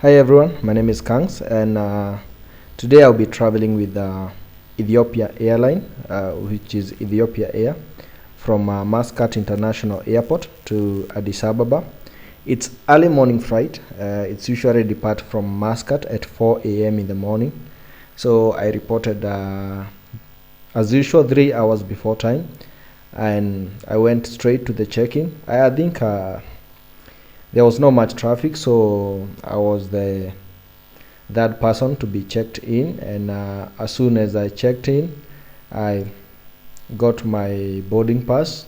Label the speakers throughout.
Speaker 1: Hi everyone, my name is Kangs, and today I'll be traveling with Ethiopia Airline, which is Ethiopia Air, from Muscat International Airport to Addis Ababa. It's early morning flight. It's usually depart from Muscat at 4 a.m. in the morning. So I reported, as usual, 3 hours before time, and I went straight to the check-in. I think there was not much traffic, so I was the third person to be checked in, and as soon as I checked in, I got my boarding pass.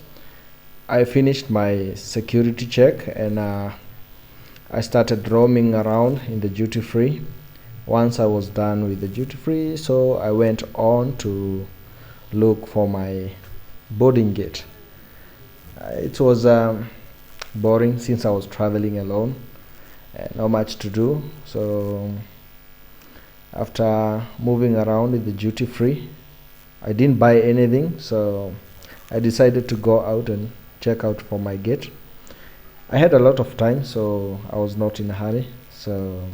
Speaker 1: I finished my security check, and I started roaming around in the duty free. Once I was done with the duty free, so I went on to look for my boarding gate. It was boring since I was traveling alone, not much to do. So after moving around in the duty free, I didn't buy anything, so I decided to go out and check out for my gate. I had a lot of time, so I was not in a hurry. So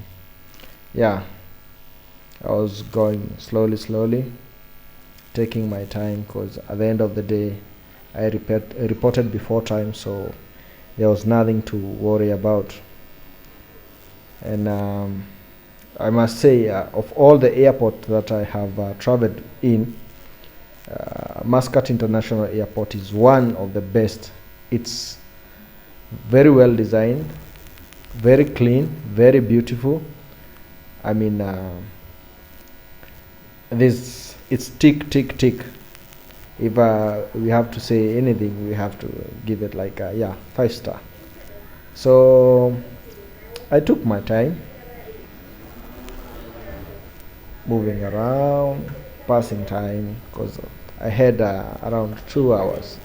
Speaker 1: yeah, I was going slowly, taking my time, because at the end of the day I reported before time, so there was nothing to worry about. And I must say, of all the airports that I have traveled in, Muscat International Airport is one of the best. It's very well designed, very clean, very beautiful. I mean, this it's tick. If we have to say anything, we have to give it like 5 star. So I took my time moving around, passing time, because I had around 2 hours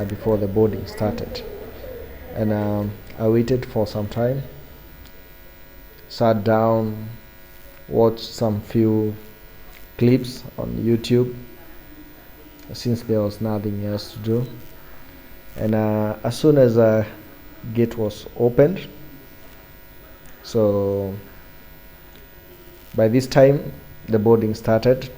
Speaker 1: before the boarding started. And I waited for some time, sat down, watched some few clips on YouTube, since there was nothing else to do. And as soon as the gate was opened, so by this time the boarding started,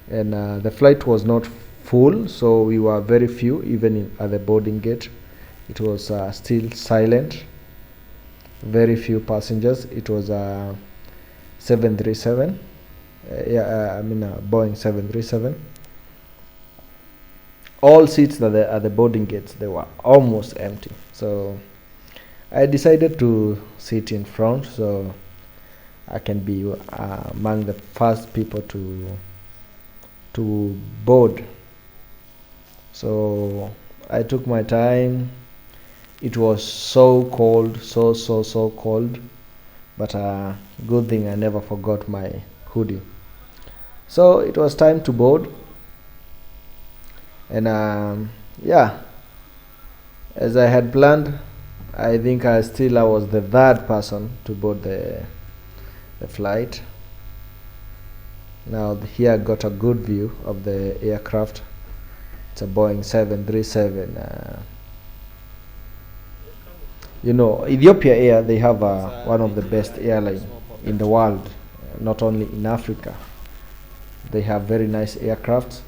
Speaker 1: and the flight was not full, so we were very few. Even at the boarding gate, it was still silent, very few passengers. It was a 737, Boeing 737. All seats at the boarding gates, they were almost empty, so I decided to sit in front, so I can be among the first people to board. So I took my time. It was so cold, so cold, but good thing I never forgot my hoodie. So it was time to board. And as I had planned, I think I was the third person to board the flight. Now here I got a good view of the aircraft. It's a Boeing 737. Ethiopia Air, they have one of the best airlines in the world, not only in Africa. They have very nice aircrafts.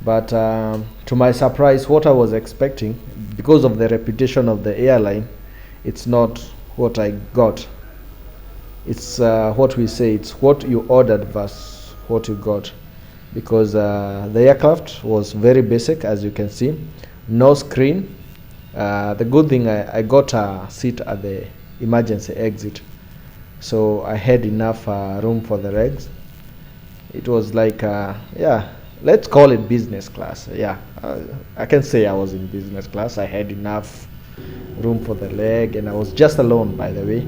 Speaker 1: But to my surprise, what I was expecting, because of the reputation of the airline, it's not what I got. It's what we say, it's what you ordered versus what you got. Because the aircraft was very basic, as you can see, no screen. The good thing, I got a seat at the emergency exit, so I had enough room for the legs. It was like let's call it business class. I can say I was in business class. I had enough room for the leg, and I was just alone, by the way.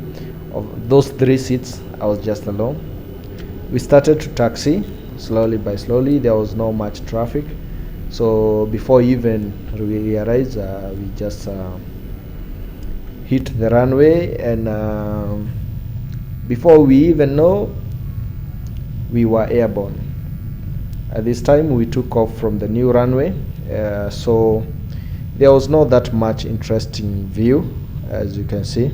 Speaker 1: Of those 3 seats, I was just alone. We started to taxi slowly by slowly. There was not much traffic, so before even we realized, we just hit the runway, and before we even know, we were airborne. At this time we took off from the new runway, so there was not that much interesting view, as you can see.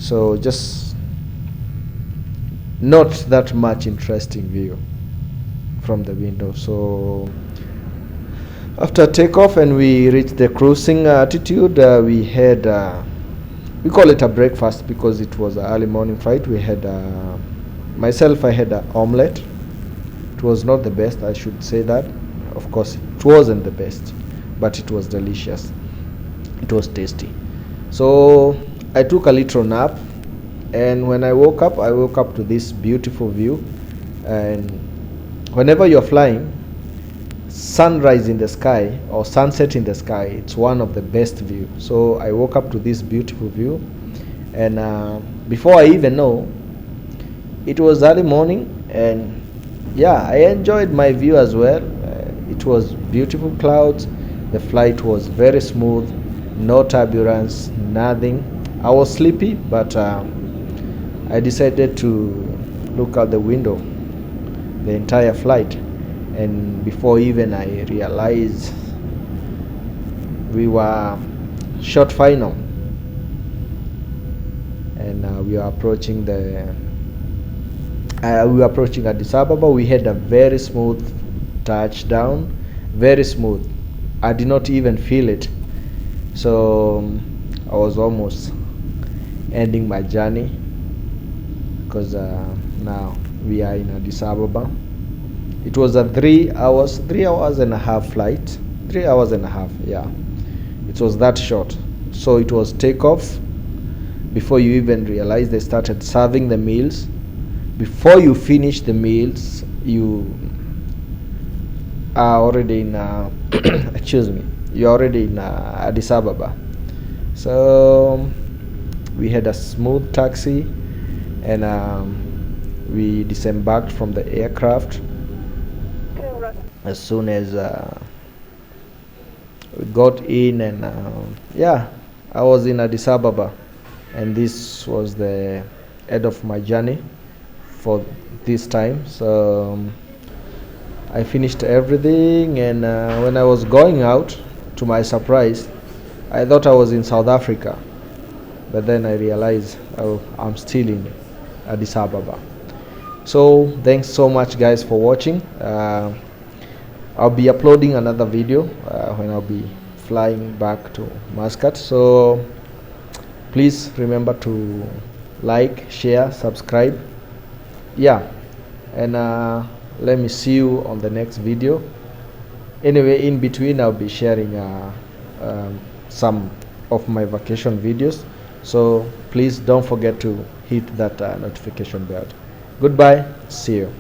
Speaker 1: So just not that much interesting view from the window. So after takeoff and we reached the cruising altitude, we had we call it a breakfast because it was an early morning flight. We had myself, I had an omelette. It was not the best, I should say that. Of course it wasn't the best, but it was delicious, it was tasty. So I took a little nap, and when I woke up to this beautiful view. And whenever you're flying, sunrise in the sky or sunset in the sky, it's one of the best view. So I woke up to this beautiful view, and before I even know, it was early morning. And yeah, I enjoyed my view as well. It was beautiful clouds, the flight was very smooth, no turbulence, nothing. I was sleepy, but I decided to look out the window the entire flight, and before even I realized, we were short final, and we are approaching Addis Ababa. We had a very smooth touchdown, very smooth. I did not even feel it. So I was almost ending my journey, because now we are in Addis Ababa. It was a 3 hours and a half flight. 3 hours and a half, yeah. It was that short. So it was takeoff. Before you even realize, they started serving the meals. Before you finish the meals, you are already in excuse me, you're already in Addis Ababa. So we had a smooth taxi, and we disembarked from the aircraft as soon as we got in. And yeah, I was in Addis Ababa, and this was the end of my journey for this time. So I finished everything, and when I was going out, to my surprise, I thought I was in South Africa, but then I realized, oh, I'm still in Addis Ababa. So thanks so much guys for watching. I'll be uploading another video when I'll be flying back to Muscat. So please remember to like, share, subscribe. Yeah, and let me see you on the next video. Anyway, in between I'll be sharing some of my vacation videos, so please don't forget to hit that notification bell. Goodbye, see you.